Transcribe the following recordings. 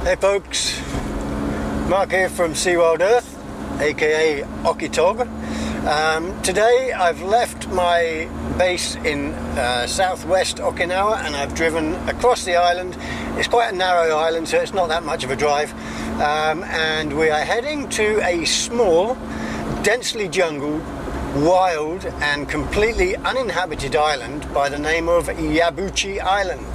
Hey folks, Mark here from SeaWorld Earth, aka Okinawa. Today I've left my base in southwest Okinawa and I've driven across the island. It's quite a narrow island, so it's not that much of a drive, and we are heading to a small, densely jungled, wild and completely uninhabited island by the name of Yabuchi Island.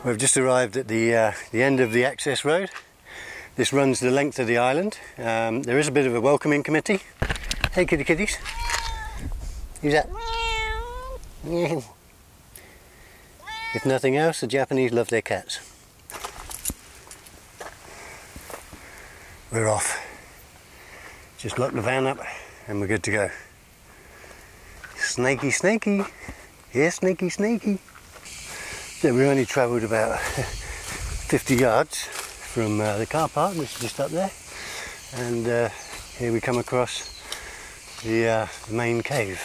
We've just arrived at the end of the access road. This runs the length of the island. There is a bit of a welcoming committee. Hey kitty kitties. Who's that? Meow. If nothing else, the Japanese love their cats. We're off. Just lock the van up and we're good to go. Snaky snaky. Here snaky snaky. So we only travelled about 50 yards from the car park, which is just up there, and here we come across the main cave.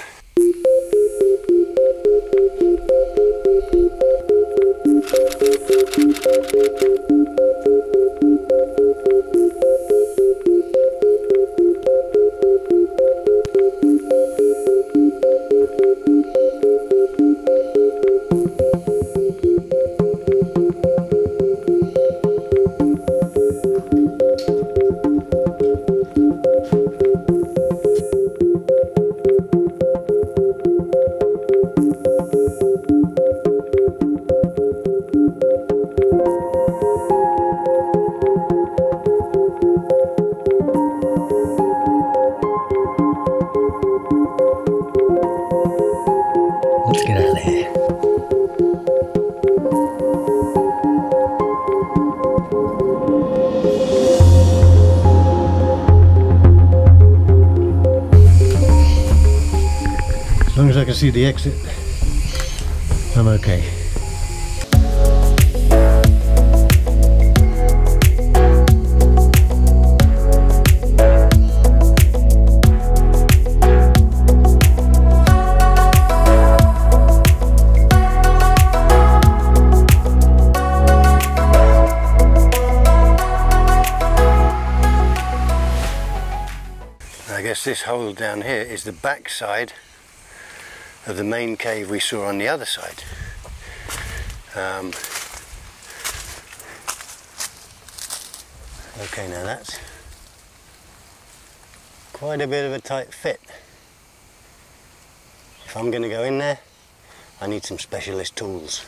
Let's get out of there. As long as I can see the exit, I'm okay. I guess this hole down here is the back side of the main cave we saw on the other side. Okay, now that's quite a bit of a tight fit. If I'm going to go in there, I need some specialist tools.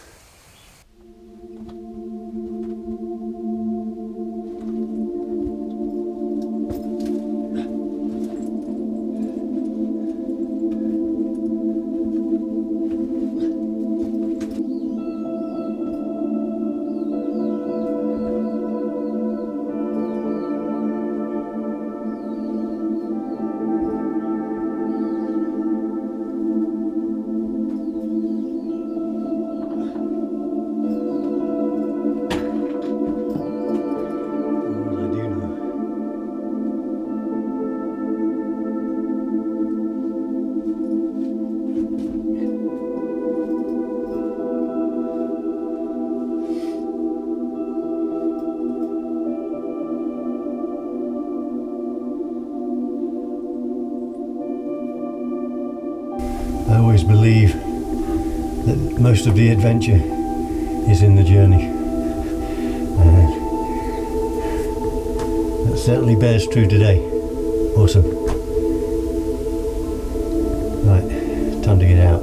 I always believe that most of the adventure is in the journey. That certainly bears true today. Awesome. Right, time to get out.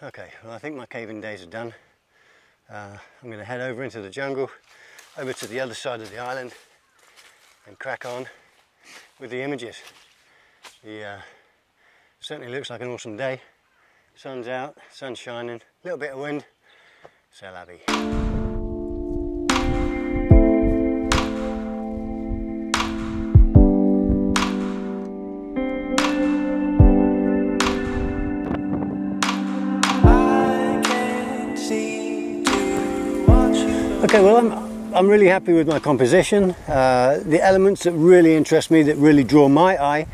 Okay, well I think my caving days are done. I'm going to head over into the jungle, over to the other side of the island, and crack on with the images. Certainly looks like an awesome day. Sun's out, sun's shining, a little bit of wind. C'est la vie. Okay, well I'm really happy with my composition. The elements that really interest me, that really draw my eye,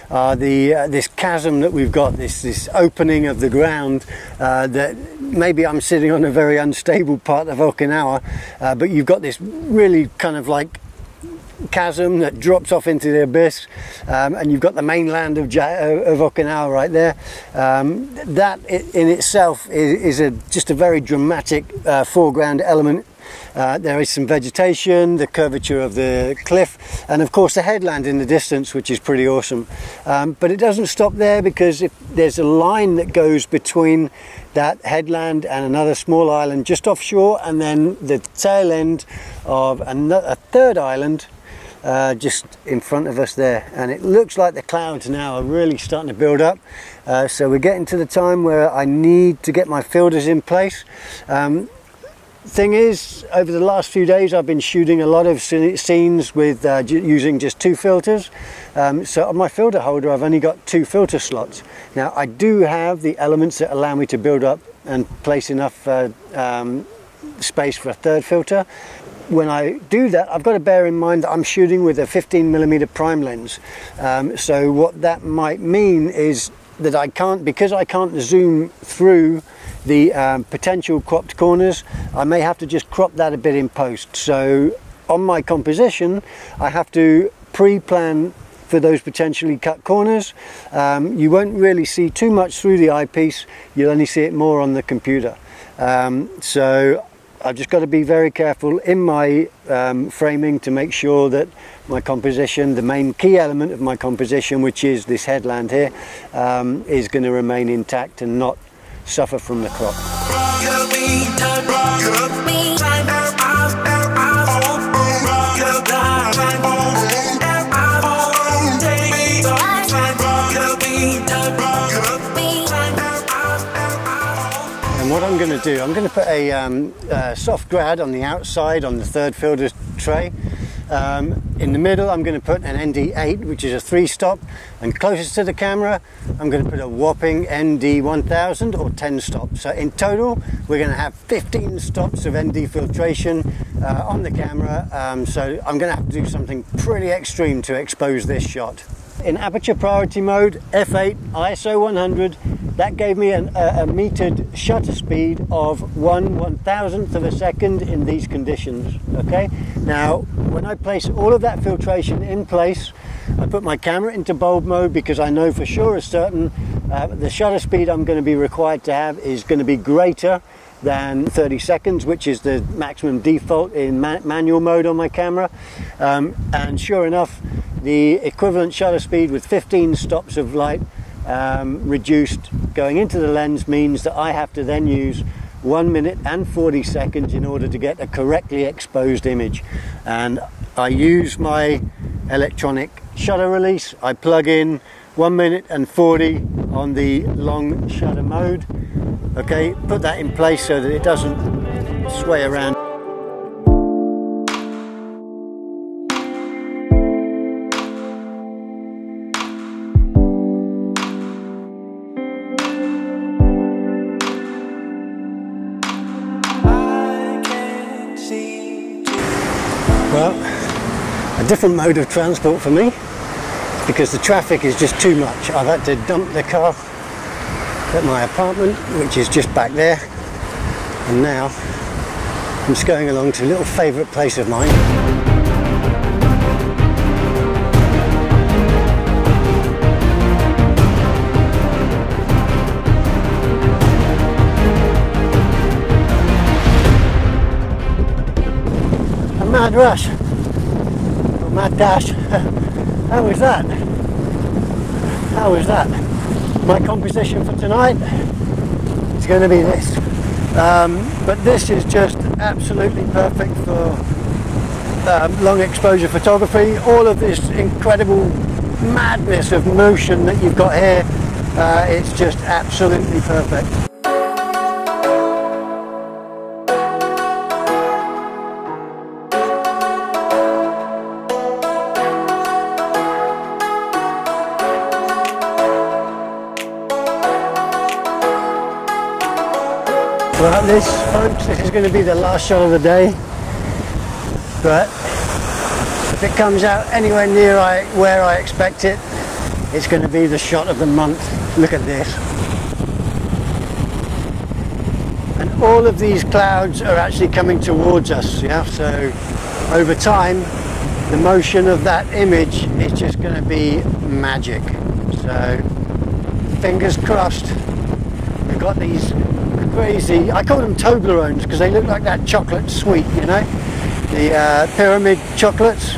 are this chasm that we've got, this opening of the ground, that maybe I'm sitting on a very unstable part of Okinawa, but you've got this really kind of like chasm that drops off into the abyss, and you've got the mainland of Okinawa right there. That in itself is just a very dramatic foreground element. There is some vegetation, the curvature of the cliff, and of course the headland in the distance, which is pretty awesome. But it doesn't stop there, because if there's a line that goes between that headland and another small island just offshore, and then the tail end of a third island just in front of us there, and it looks like the clouds now are really starting to build up. So we're getting to the time where I need to get my filters in place. Thing is, over the last few days I've been shooting a lot of scenes with using just 2 filters. So on my filter holder I've only got 2 filter slots. Now I do have the elements that allow me to build up and place enough space for a third filter. When I do that, I've got to bear in mind that I'm shooting with a 15mm prime lens. So what that might mean is that because I can't zoom through the potential cropped corners, I may have to just crop that a bit in post. So on my composition I have to pre-plan for those potentially cut corners. You won't really see too much through the eyepiece, you'll only see it more on the computer. So I've just got to be very careful in my framing to make sure that my composition, the main key element of my composition, which is this headland here, is going to remain intact and not suffer from the crop. And what I'm going to do, I'm going to put a soft grad on the outside on the third filter tray. In the middle I'm going to put an ND8, which is a 3-stop, and closest to the camera I'm going to put a whopping ND1000 or 10 stops. So in total we're going to have 15 stops of ND filtration on the camera, so I'm going to have to do something pretty extreme to expose this shot. In aperture priority mode, f8, ISO 100, that gave me a metered shutter speed of 1/1000th of a second in these conditions. Okay, now when I place all of that filtration in place, I put my camera into bulb mode, because I know for sure as certain the shutter speed I'm going to be required to have is going to be greater than 30 seconds, which is the maximum default in manual mode on my camera. And sure enough, the equivalent shutter speed with 15 stops of light reduced going into the lens means that I have to then use 1 minute and 40 seconds in order to get a correctly exposed image. And I use my electronic shutter release. I plug in 1 minute and 40 on the long shutter mode. Okay, put that in place so that it doesn't sway around. Well, a different mode of transport for me, because the traffic is just too much. I've had to dump the car at my apartment, which is just back there, and now I'm just going along to a little favourite place of mine. A mad rush, or mad dash. How was that? How was that? My composition for tonight is going to be this. but this is just absolutely perfect for long exposure photography. All of this incredible madness of motion that you've got here, it's just absolutely perfect. Well, folks, this is going to be the last shot of the day, but if it comes out anywhere near where I expect it, it's going to be the shot of the month. Look at this. And all of these clouds are actually coming towards us, yeah? So over time, the motion of that image is just going to be magic. So fingers crossed. We've got these crazy, I call them Toblerones because they look like that chocolate sweet, you know, the pyramid chocolates.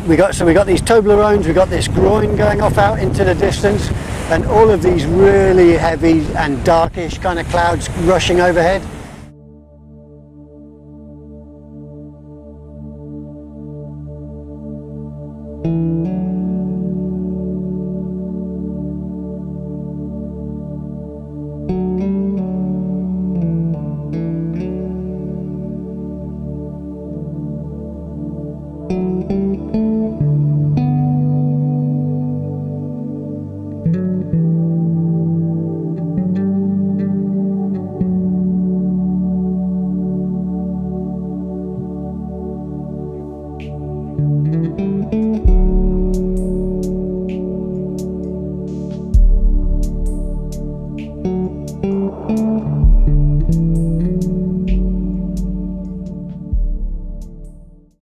We got these Toblerones, we got this groin going off out into the distance, and all of these really heavy and darkish kind of clouds rushing overhead.